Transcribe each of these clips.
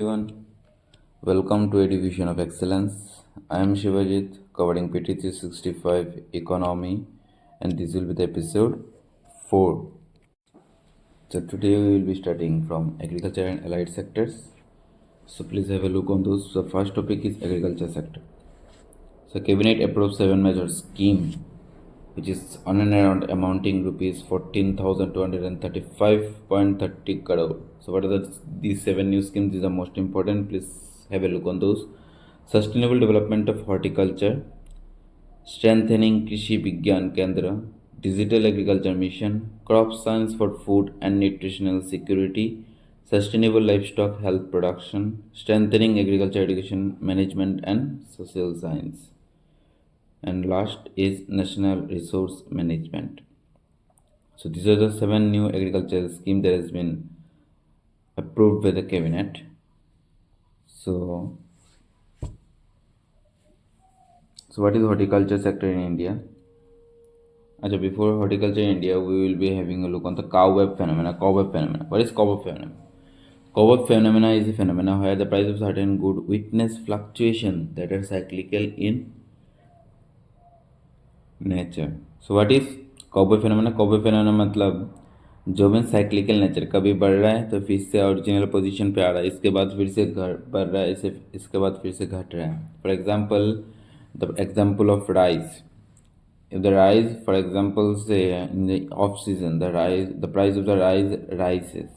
Everyone, welcome to a division of excellence. I am Shivajit, covering PT 65 economy, and this will be the episode 4. So today we will be studying from agriculture and allied sectors. So please have a look on those. The first topic is agriculture sector. So cabinet approved 7 measure scheme, which is on and around amounting rupees 14,235.30 crore. So what are these 7 new schemes? These are most important. Please have a look on those. Sustainable development of horticulture, strengthening Krishi Vigyan Kendra, digital agriculture mission, crop science for food and nutritional security, sustainable livestock health production, strengthening agriculture education management and social science, and last is national resource management. So these are the 7 new agricultural scheme that has been approved by the cabinet. So what is horticulture sector in India? Before horticulture in India, we will be having a look on the cobweb phenomena. Cobweb phenomena. What is cobweb phenomena? Cobweb phenomena is a phenomena where the price of certain good witness fluctuation that are cyclical in nature. So what is cobweb phenomena? Cobweb phenomena मतलब जो में cyclical nature, कभी बढ़ रहा है तो फिर से ओरिजिनल पोजीशन पे आ रहा है, इसके बाद फिर से बढ़ रहा है, इसे इसके बाद फिर से घट रहा है. For example, the example of rice. If the rice, for example, say in the off season, the price of the rice rises,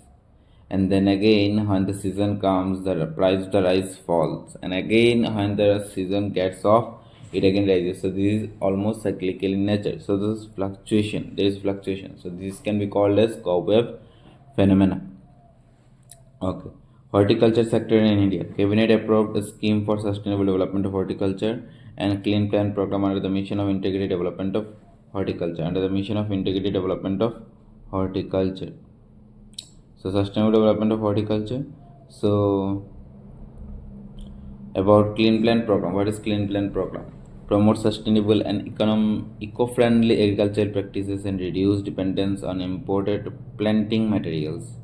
and then again when the season comes, the price of the rice falls, and again when the season gets off, it again rises. So this is almost cyclical in nature. So this is fluctuation. There is fluctuation. So this can be called as cobweb phenomena. Okay. Horticulture sector in India. Cabinet approved a scheme for sustainable development of horticulture and clean plan program under the mission of integrated development of horticulture. Under the mission of integrated development of horticulture. So sustainable development of horticulture. So about clean plan program. What is clean plan program? Promote sustainable and eco-friendly agricultural practices and reduce dependence on imported planting materials.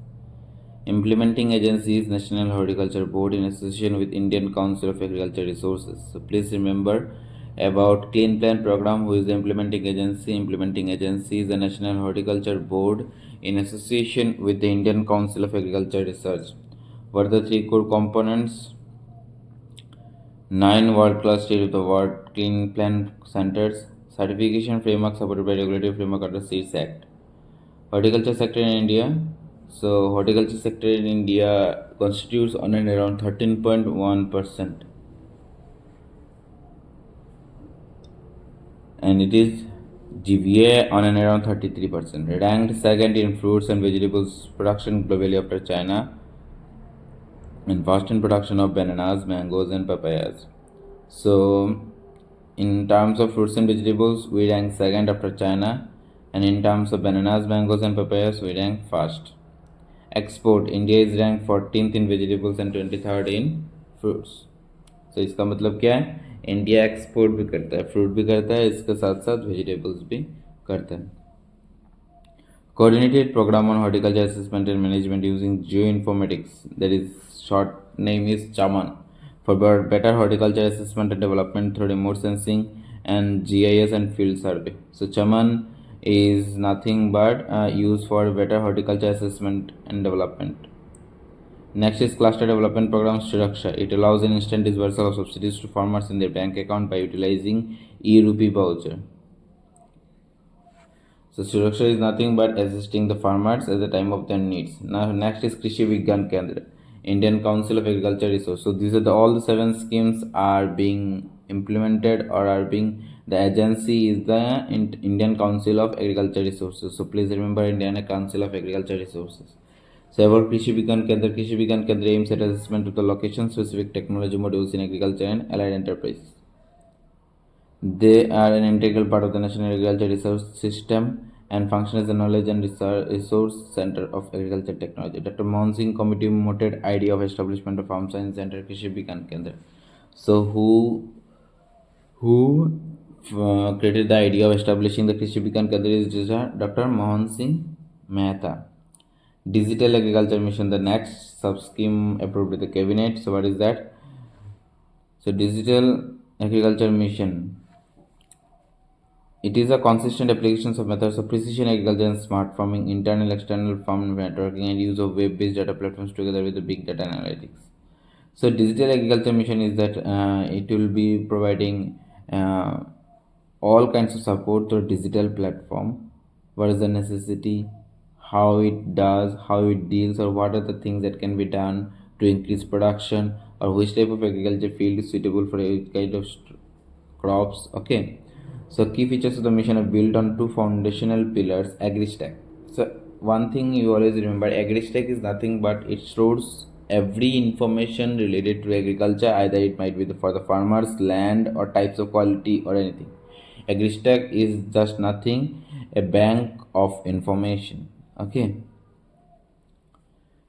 Implementing agency is National Horticulture Board in association with Indian Council of Agriculture Resources. So please remember about Clean Plan Program, who is the implementing agency. Implementing agency is the National Horticulture Board in association with the Indian Council of Agriculture Research. What are the 3 core components? 9 world-class state-of-the-art clean plan centers, certification framework supported by regulatory framework under SEEDS Act. Horticulture sector in India. So horticulture sector in India constitutes on and around 13.1%, and it is GVA on and around 33%. Ranked second in fruits and vegetables production globally after China, and first in production of bananas, mangoes, and papayas. So in terms of fruits and vegetables, we rank second after China, and in terms of bananas, mangoes, and papayas, we rank first. Export, India is ranked 14th in vegetables and 23rd in fruits. So इसका मतलब क्या है? India export भी करता है, fruit भी करता है, इसके साथ साथ वेजिटेबल्स भी करता है. Coordinated program on horticulture assessment and management using geoinformatics, that is short name is CHAMAN, for better horticulture assessment and development through remote sensing and GIS and field survey. So CHAMAN is nothing but used for better horticulture assessment and development. Next is cluster development program Suraksha. It allows an instant disbursal of subsidies to farmers in their bank account by utilizing e-rupee voucher. So Suraksha is nothing but assisting the farmers at the time of their needs. Now next is Krishi Vigyan Kendra, Indian Council of Agriculture Resource. So these are all the 7 schemes are being implemented or are being, the agency is the Indian Council of Agriculture Resources. So please remember Indian Council of Agriculture Resources. So about Krishi Vigyan Kendra aims at assessment of the location specific technology modules in agriculture and allied enterprise. They are an integral part of the National Agriculture Research System and function as the knowledge and resource center of agriculture technology. Dr. Mohan Singh Committee moted idea of establishment of Farm Science Center Krishi Vigyan Kendra. So who created the idea of establishing the Krishi Vigyan Kendra is Dr. Mohan Singh Mehta. Digital Agriculture Mission, the next sub-scheme approved by the cabinet. So what is that? So Digital Agriculture Mission. It is a consistent application of methods of precision agriculture and smart farming, internal, external farm networking, and use of web-based data platforms together with the big data analytics. So digital agriculture mission is that it will be providing uh, all kinds of support through digital platform. What is the necessity, how it does, how it deals, or what are the things that can be done to increase production, or which type of agriculture field is suitable for each kind of crops. Okay, so key features of the mission are built on two foundational pillars: AgriStack. So one thing you always remember, AgriStack is nothing but it stores every information related to agriculture, either it might be for the farmers, land, or types of quality or anything. AgriStack is just nothing, a bank of information. Okay.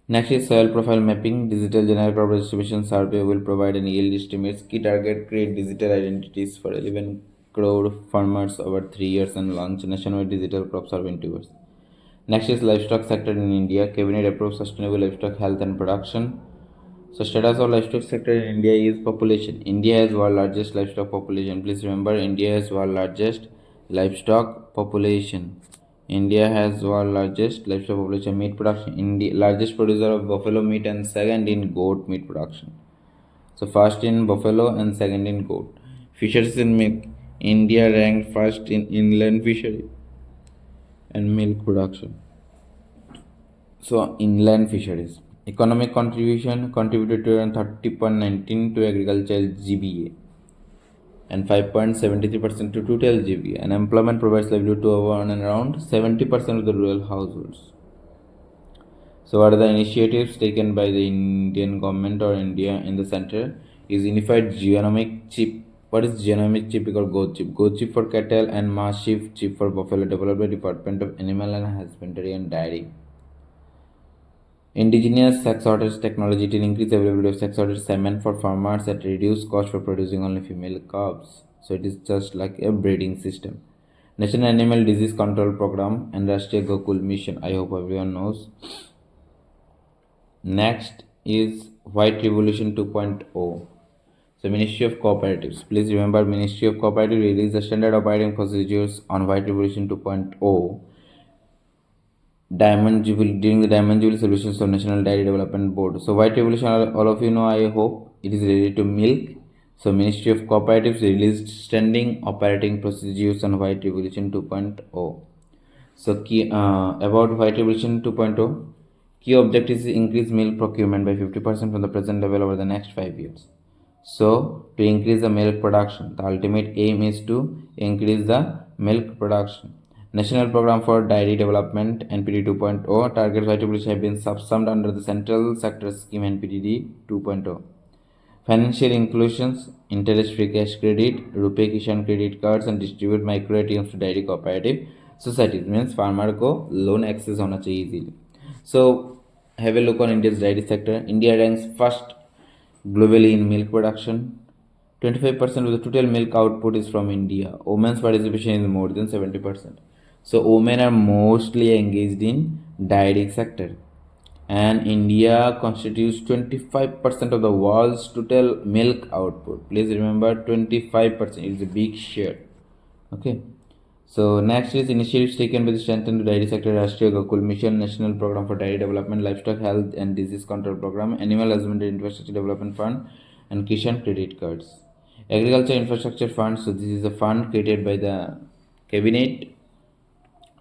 Next is soil profile mapping. Digital generic crop distribution survey will provide an yield estimates. Key target: create digital identities for 11 crore farmers over 3 years and launch nationwide digital crop survey in 2 years. Next is livestock sector in India. Cabinet approves sustainable livestock health and production. So status of livestock sector in India is population. India has world largest livestock population. Please remember, India has world largest livestock population. India has world largest livestock population. Meat production. India largest producer of buffalo meat and second in goat meat production. So first in buffalo and second in goat. Fisheries in milk. India ranked first in inland fishery and milk production. So inland fisheries. Economic contribution contributed to around 30.19 to agricultural GBA and 5.73% to total GBA. And employment provides livelihood to around 70% of the rural households. So what are the initiatives taken by the Indian government or India in the center? Is unified genomic chip. What is genomic chip? Or goat chip? Goat chip for cattle and mass sheep chip for buffalo, developed by Department of Animal and Husbandry and Dairy. Indigenous sex orders technology to increase availability of sex ordered semen for farmers at reduced cost for producing only female calves. So it is just like a breeding system. National Animal Disease Control Program and Rashtriya Gokul Mission. I hope everyone knows. Next is White Revolution 2.0. So Ministry of Cooperatives. Please remember, Ministry of Cooperatives released the standard operating procedures on White Revolution 2.0 Diamond Jubilee during the Diamond Jubilee celebrations of National Dairy Development Board. So White Revolution, all of you know, I hope it is related to milk. So Ministry of Cooperatives released standing operating procedures on White Revolution 2.0. So key about White Revolution 2.0, key objective is increase milk procurement by 50% from the present level over the next 5 years. So to increase the milk production, the ultimate aim is to increase the milk production. National Program for Dairy Development NPD 2.0 targets White Revolution have been subsumed under the Central Sector Scheme NPD 2.0. Financial inclusions, interest-free cash credit, Rupee Kishan credit cards, and distribute micro ATMs to dairy cooperative societies. Means farmer को loan access होना चाहिए easily. So have a look on India's dairy sector. India ranks first globally in milk production. 25% of the total milk output is from India. Women's participation is more than 70%. So women are mostly engaged in dairy sector. And India constitutes 25% of the world's total milk output. Please remember, 25% is a big share. Okay. So next is initiatives taken by the strengthen the dairy sector: Rashtriya Gokul Mission, National Program for Dairy Development, Livestock Health and Disease Control Program, Animal Husbandry Infrastructure Development Fund, and Kishan Credit Cards. Agriculture Infrastructure Fund. So this is a fund created by the cabinet.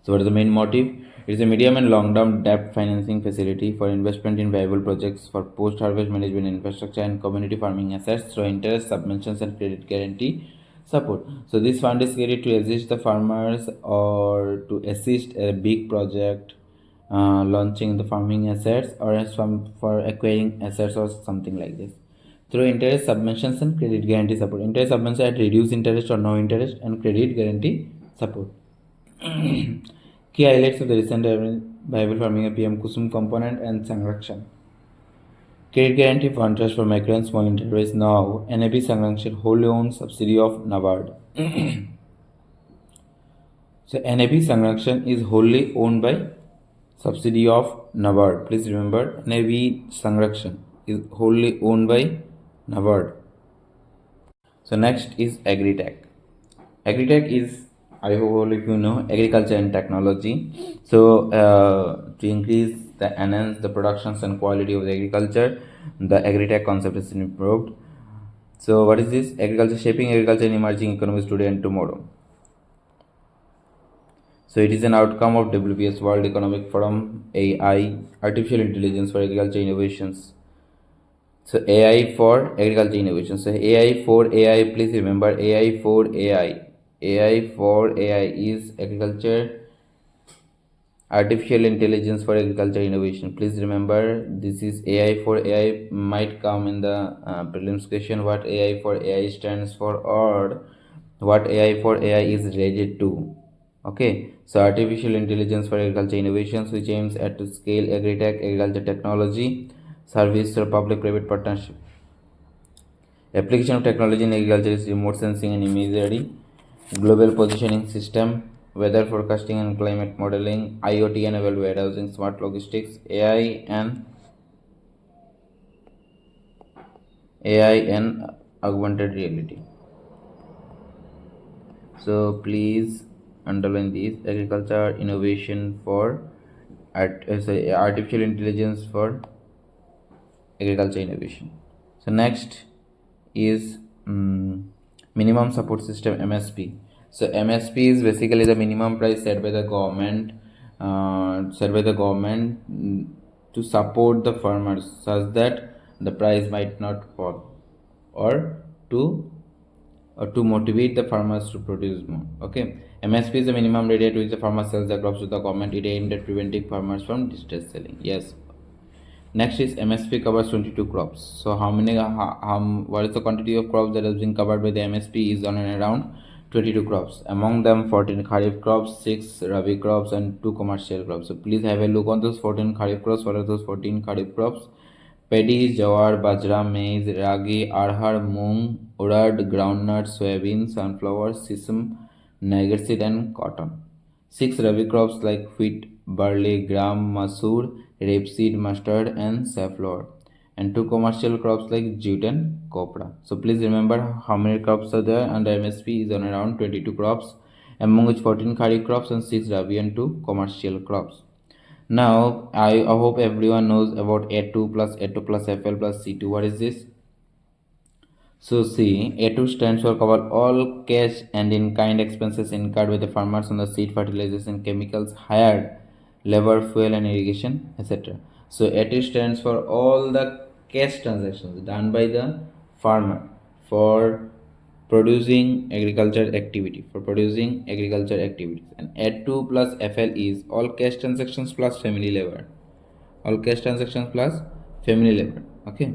So what is the main motive? It is a medium and long-term debt financing facility for investment in viable projects for post-harvest management infrastructure and community farming assets through interest, subventions, and credit guarantee support. So this fund is created to assist the farmers or to assist a big project launching the farming assets or for acquiring assets or something like this. Through interest, subventions, and credit guarantee support. Interest subvention at reduced interest or no interest, and credit guarantee support. Key highlights of the recent viable farming PM Kusum component and Sanrakshan. Credit guarantee fund trust for micro and small enterprise. Now NAB Sanrakshan wholly owned subsidiary of NABARD. So NAB Sanrakshan is wholly owned by subsidy of NABARD. Please remember, Navy Sanrakshan is wholly owned by NABARD. So next is Agritech. Agritech is, I hope all of you know, agriculture and technology. So to increase the enhance the productions and quality of the agriculture, the Agritech concept is improved. So what is this? Agriculture shaping agriculture in emerging economies today and tomorrow. So it is an outcome of WPS World Economic Forum AI, artificial intelligence for agriculture innovations. So AI for agriculture innovation. So AI for AI, please remember AI for AI. AI for AI is agriculture, artificial intelligence for agriculture innovation. Please remember this is AI for AI might come in the prelims question what AI for AI stands for or what AI for AI is related to. Okay, so artificial intelligence for agriculture innovations which aims at to scale agritech agriculture technology service or public-private partnership. Application of technology in agriculture is remote sensing and imagery, global positioning system, weather forecasting and climate modeling, IoT-enabled warehousing, smart logistics, AI and augmented reality. So please underline these: agriculture innovation for artificial intelligence for agriculture innovation. So next is minimum support system MSP. So MSP is basically the minimum price set by the government, to support the farmers such that the price might not fall, or to motivate the farmers to produce more. Okay, MSP is the minimum rate at which the farmer sells the crops to the government. It aimed at preventing farmers from distress selling. Yes. Next is MSP covers 22 crops. So what is the quantity of crops that has been covered by the MSP is on and around 22 crops. Among them 14 kharif crops, 6 rabi crops and 2 commercial crops. So please have a look on those 14 kharif crops. What are those 14 kharif crops? Paddy, jawar, bajra, maize, ragi, arhar, moong, urad, groundnut, soybean, sunflower, sesame, nigerseed and cotton. 6 rabi crops like wheat, barley, gram, masoor, rapeseed, mustard and safflower. And 2 commercial crops like jute and copra. So please remember how many crops are there, and MSP is on around 22 crops, among which 14 kharif crops and 6 rabi and 2 commercial crops. Now, I hope everyone knows about A2 plus A2 plus FL plus C2. What is this? So see, A2 stands for cover all cash and in-kind expenses incurred by the farmers on the seed, fertilizers and chemicals hired, labor, fuel and irrigation, etc. So A2 stands for all the cash transactions done by the farmer for producing agriculture activities, and A2 plus FL is all cash transactions plus family labor. Okay,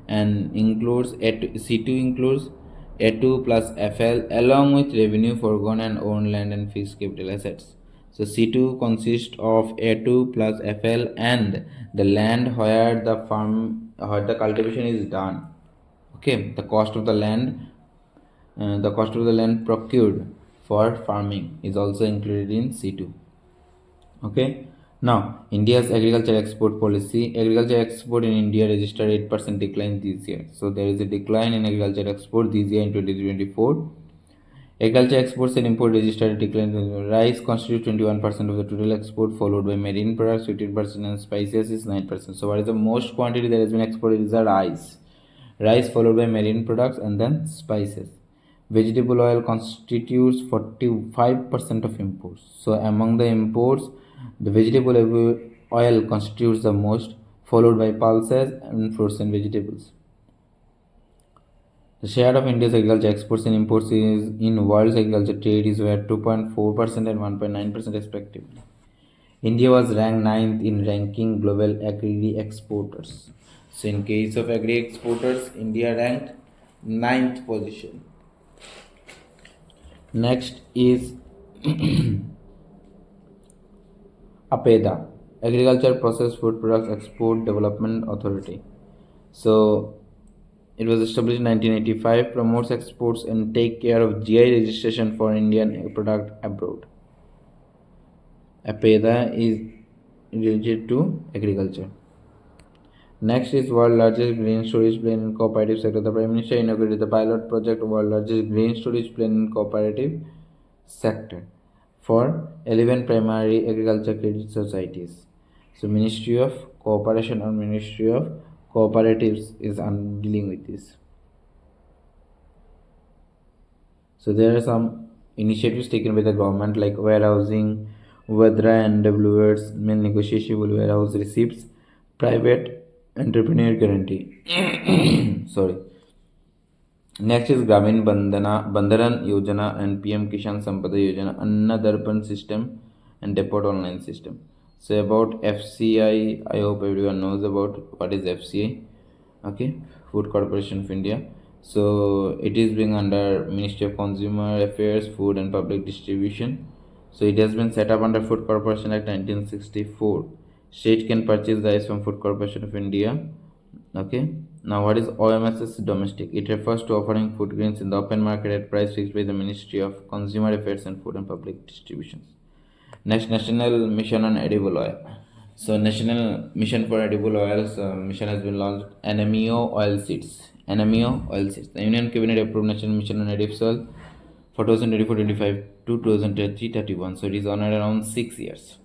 and includes C2 includes A2 plus FL along with revenue foregone and owned land and fixed capital assets. So C2 consists of A2 plus FL and the land where the cultivation is done. Okay, the cost of the land procured for farming is also included in C2. Okay, now India's agriculture export policy. Agriculture export in India registered 8% decline this year. So there is a decline in agriculture export this year in 2024. Agriculture exports and import registered a decline. Rice constitutes 21% of the total export, followed by marine products 15% and spices is 9%. So what is the most quantity that has been exported is the rice. Rice followed by marine products and then spices. Vegetable oil constitutes 45% of imports. So among the imports, the vegetable oil constitutes the most, followed by pulses and fruits and vegetables. The share of India's agriculture exports and imports in world's agriculture trade is where 2.4% and 1.9% respectively. India was ranked 9th in ranking global agri exporters. So in case of agri exporters, India ranked 9th position. Next is APEDA, Agriculture Processed Food Products Export Development Authority. So it was established in 1985, promotes exports and take care of GI registration for Indian product abroad. APEDA is related to agriculture. Next is world largest green storage plant in cooperative sector. The Prime Minister inaugurated the pilot project world largest green storage plant in cooperative sector for 11 primary agriculture credit societies. So Ministry of Cooperation or Ministry of Cooperatives is dealing with this. So there are some initiatives taken by the government like warehousing, Vadra and WR's main negotiable warehouse receipts, private entrepreneur guarantee. Sorry. Next is Gramin Bandaran Yojana and PM Kishan Sampada Yojana, Anna Darpan system and depot online system. So about FCI, I hope everyone knows about what is FCI. Okay, Food Corporation of India. So it is being under Ministry of Consumer Affairs, Food and Public Distribution. So it has been set up under Food Corporation Act 1964. State can purchase the rice from Food Corporation of India. Okay. Now what is OMSS domestic? It refers to offering food grains in the open market at price fixed by the Ministry of Consumer Affairs and Food and Public Distributions. Next, National Mission on Edible Oil. So National Mission for Edible Oils mission has been launched. NMEO oil seeds. NMEO oil seeds. The Union Cabinet approved National Mission on Edible Oil for 2024-25 to 2030-31. So it is on around 6 years.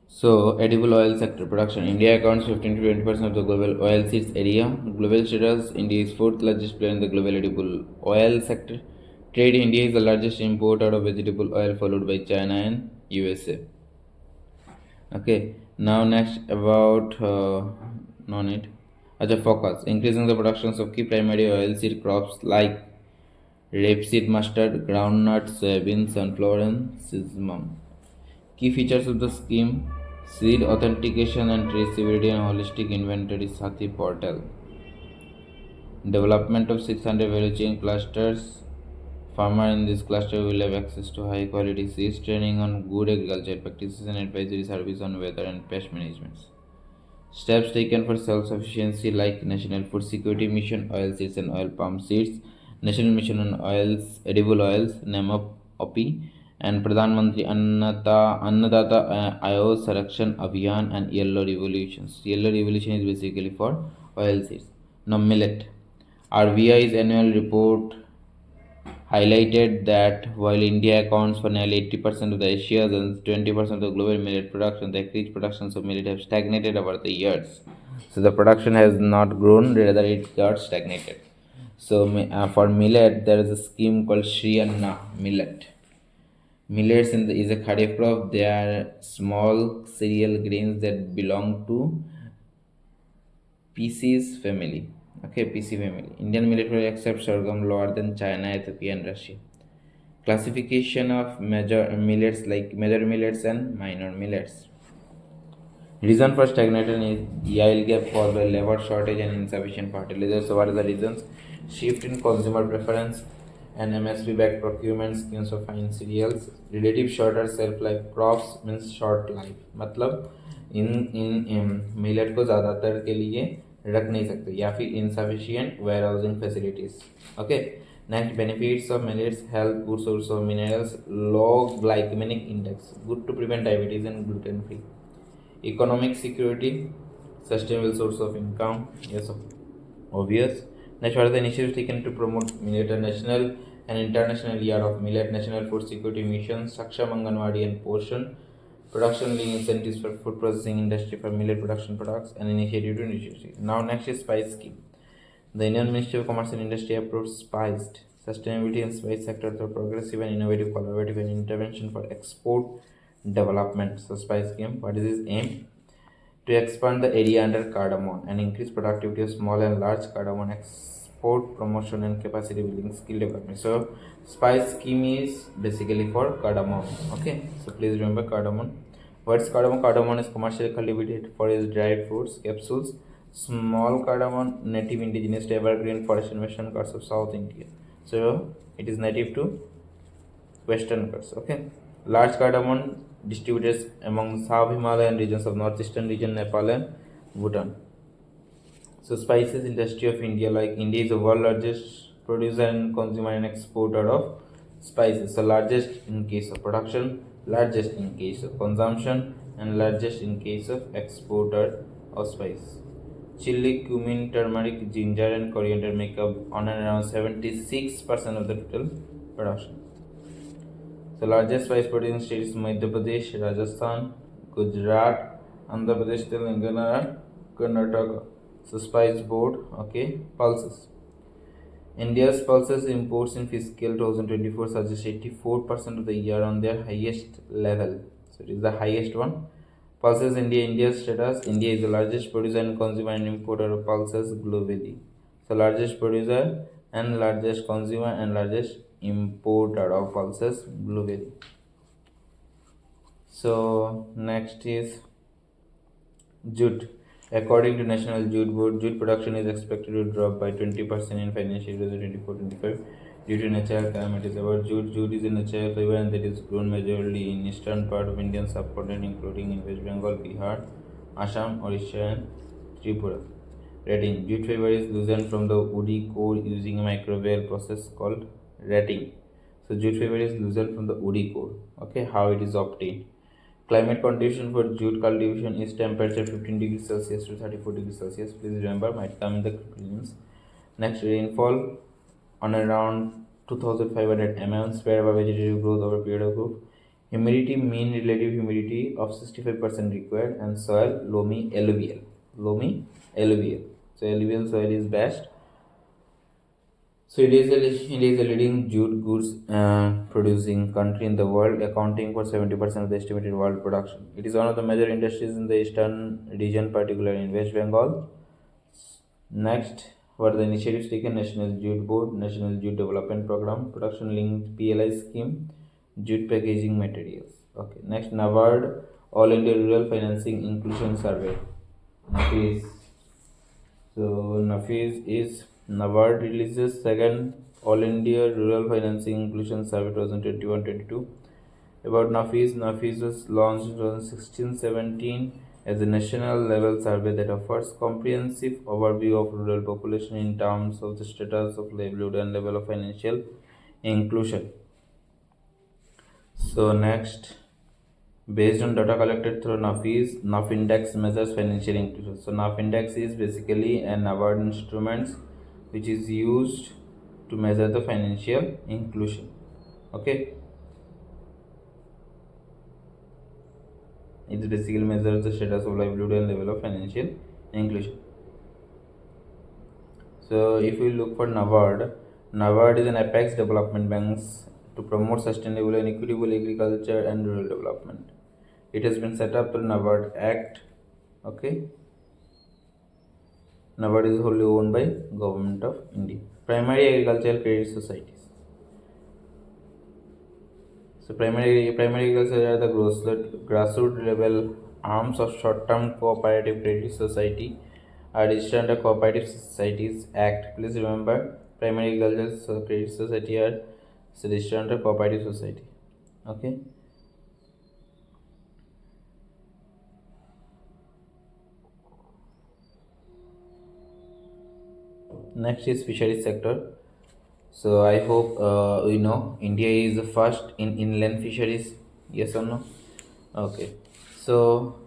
So, edible oil sector production. India accounts 15 to 20% of the global oil seeds area. Global status. India is fourth largest player in the global edible oil sector. Trade. India is the largest importer of vegetable oil, followed by China and USA. Okay. Now next about non-it. Focus. Increasing the productions of key primary oil seed crops like rapeseed, mustard, groundnut, soybean, sunflower, and sesame. Key features of the scheme: seed authentication and traceability and holistic inventory Sati portal. Development of 600 value chain clusters. Farmer in this cluster will have access to high quality seeds, training on good agriculture practices and advisory service on weather and pest management. Steps taken for self-sufficiency like National Food Security Mission oil seeds and oil palm seeds, National Mission on oils, edible oils, NEMOP, and Pradhan Mantri Annadata Ayo Sarakshan Abhiyan and Yellow Revolutions. Yellow Revolution is basically for oil seeds. Now millet. RBI's annual report highlighted that while India accounts for nearly 80% of the Asia's and 20% of the global millet production, the acreage productions of millet have stagnated over the years. So the production has not grown, rather it got stagnated. So for millet, there is a scheme called Shri Anna millet. Millets is a kharif crop. They are small cereal grains that belong to Pisces family. Okay, PC family. Indian millet except sorghum lower than China, Ethiopia, and Russia. Classification of major millets like major millets and minor millets. Reason for stagnation is yield gap caused by labor shortage and insufficient fertilizer. So what are the reasons? Shift in consumer preference and MSP-backed procurement schemes for fine cereals. Relative shorter shelf life crops means short life. मतलब इन millet को ज़्यादातर के लिए रख नहीं सकते या फिर insufficient warehousing facilities. Okay. Next, benefits of millets: health, good source of minerals, low glycemic index, good to prevent diabetes and gluten free. Economic security, sustainable source of income. Yes, obvious. Next, what are the initiatives taken to promote millet? National and international year of millet, National Food Security Mission, Saksham Anganwadi and Portion, production link incentives for food processing industry for millet production products, and initiative to industry. Now next is spice scheme. The Indian Ministry of Commerce and Industry approved spiced sustainability and spice sector through progressive and innovative collaborative and intervention for export development. So spice scheme, what is its aim? To expand the area under cardamom and increase productivity of small and large cardamom export promotion and capacity building skill development. So spice scheme is basically for cardamom. Okay, so please remember cardamom. What's cardamom? Cardamom is commercially cultivated for its dried fruits, capsules. Small cardamom, native indigenous to evergreen forest and western parts of South India. So it is native to western parts. Okay, large cardamom distributed among South Himalayan regions of northeastern region, Nepal and Bhutan. So spices industry of India, like India is the world largest producer and consumer and exporter of spices. So largest in case of production, largest in case of consumption and largest in case of exporter of spice. Chili, cumin, turmeric, ginger, and coriander make up on and around 76% of the total production. The largest spice producing states Madhya Pradesh, Rajasthan, Gujarat, Andhra Pradesh, Telangana, Karnataka. So spice board, okay, pulses. India's pulses imports in fiscal 2024 suggest 84% of the year on their highest level. So it is the highest one. Pulses India's status. India is the largest producer and consumer and importer of pulses globally. So largest producer and largest consumer and largest importer of pulses globally. So next is jute. According to National Jute Board, jute production is expected to drop by 20% in financial year 2024-25 due to natural calamities. About jute, jute is a natural fiber and that is grown majorly in eastern part of Indian subcontinent, including in West Bengal, Bihar, Assam, Orissa, and Tripura. Ratting. Jute fiber is loosened from the woody core using a microbial process called ratting. So jute fiber is loosened from the woody core. Okay, how it is obtained? Climate condition for jute cultivation is temperature 15 degrees Celsius to 34 degrees Celsius. Please remember, might come in the prelims. Next, rainfall on around 2500 mm, spread by vegetative growth over a period of growth. Humidity, mean relative humidity of 65% required, and soil loamy alluvial. Loamy alluvial. So alluvial soil is best. So it is a leading jute goods producing country in the world, accounting for 70% of the estimated world production. It is one of the major industries in the eastern region, particularly in West Bengal. Next, what are the initiatives taken? National Jute Board, National Jute Development Program, Production Linked PLI Scheme, Jute Packaging Materials. Okay. Next, NABARD, All India Rural Financing Inclusion Survey. NAFIS. So NAFIS is NABARD releases second All India Rural Financing Inclusion Survey 2021-22. About NAFIS, NAFIS was launched in 2016-17 as a national level survey that offers comprehensive overview of rural population in terms of the status of livelihood and level of financial inclusion. So next, based on data collected through NAFIS, NAF Index measures financial inclusion. So NAF Index is basically an award instrument which is used to measure the financial inclusion. Okay, it basically measures the status of livelihood and level of financial inclusion. So if we look for NABARD, NABARD is an apex development bank to promote sustainable and equitable agriculture and rural development. It has been set up through NABARD Act. Okay, NABARD is wholly owned by Government of India. Primary agricultural credit societies. So primary agriculture are the grassroots level arms of short-term cooperative credit society are registered under Cooperative Societies Act. Please remember, primary agricultural credit society are registered under Cooperative Society. Okay. Next is fisheries sector. So I hope you know India is the first in inland fisheries. Yes or no? Okay. So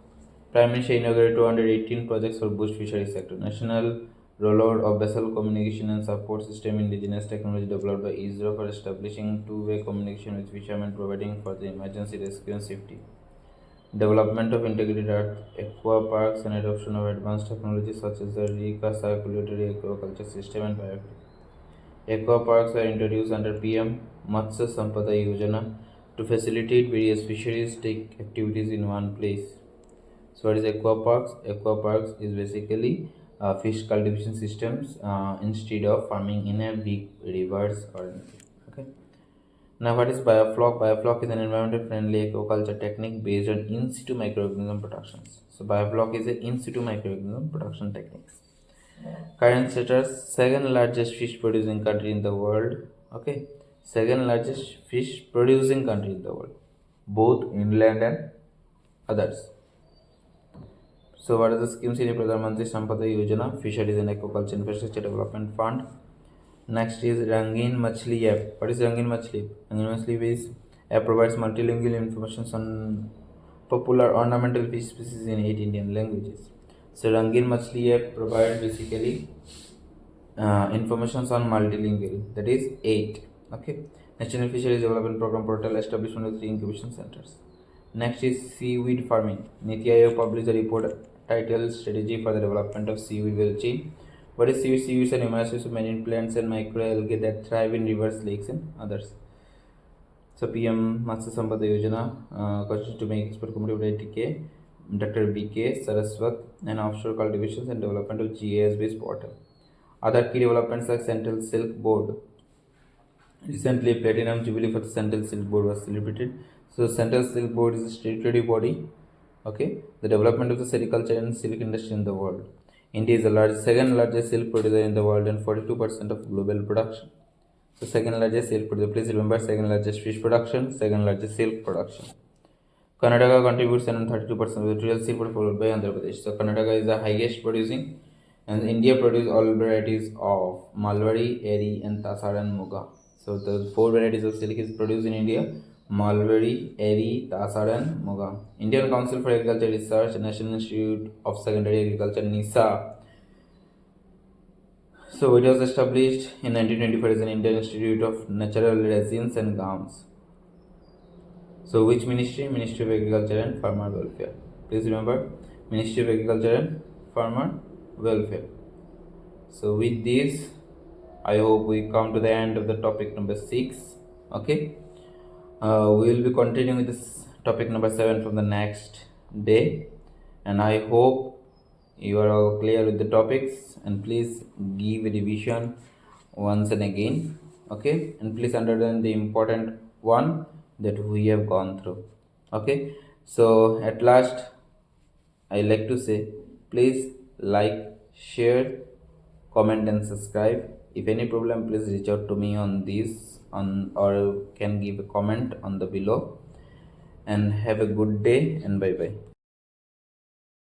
Prime Minister inaugurated 218 projects for boost fisheries sector. National rollout of vessel communication and support system, indigenous technology developed by ISRO for establishing two-way communication with fishermen, providing for the emergency rescue and safety. Development of integrated earth aqua parks and adoption of advanced technologies such as the recirculatory aquaculture system and biofuel. Aqua parks were introduced under PM Matsya Sampada Yojana to facilitate various fisheries take activities in one place. So what is aqua parks? Aqua parks is basically fish cultivation systems instead of farming in a big rivers or anything. Okay. Now what is biofloc? Biofloc is an environmental friendly aquaculture technique based on in situ microorganism productions. So biofloc is an in situ microorganism production techniques. Current status, second largest fish producing country in the world. Okay, second largest fish producing country in the world, both inland and others. So what is the scheme? Sri Pradhan Mantri Sampada Yojana, Fisheries and Aquaculture Infrastructure Development Fund. Next is Rangin Machli app. What is Rangin Machli? Rangin Machli is App provides multilingual information on popular ornamental fish species in 8 Indian languages. So Rangin Machli app provides basically information on multilingual, that is 8. Okay. National Fisheries Development Program portal establishment of 3 incubation centers. Next is seaweed farming. Niti Aayog published a report titled Strategy for the Development of Seaweed Value Chain. What is seaweed? Seaweeds are numerous species of marine plants and microalgae that thrive in rivers, lakes, and others. So PM Matsya Sampada Yojana constitutes to make export competitive TK, Dr. BK Saraswat, and offshore cultivations and development of GIS based portal. Other key developments like Central Silk Board. Recently, Platinum Jubilee for the Central Silk Board was celebrated. So, Central Silk Board is a statutory body. Okay, the development of the sericulture and silk industry in the world. India is the second largest silk producer in the world and 42% of global production. So, second largest silk producer. Please remember, second largest fish production, second largest silk production. Karnataka contributes around 32% of the total silk followed by Andhra Pradesh. So, Karnataka is the highest producing, and India produces all varieties of Malwari, Eri, and Tasar and Muga. So the 4 varieties of silk is produced in India: Malwari, Eri, Tasar, and Muga. Indian Council for Agriculture Research, National Institute of Secondary Agriculture (NISA). So it was established in 1924 as an Indian Institute of Natural Resins and Gums. So which ministry? Ministry of Agriculture and Farmer Welfare. Please remember, Ministry of Agriculture and Farmer Welfare. So with this, I hope we come to the end of the topic number 6. Okay, we will be continuing with this topic number 7 from the next day, and I hope you are all clear with the topics, and please give a revision once and again. Okay, and please understand the important one that we have gone through. Okay, so at last I like to say, please like, share, comment, and subscribe. If any problem, please reach out to me on this or can give a comment on the below. And have a good day, and bye bye.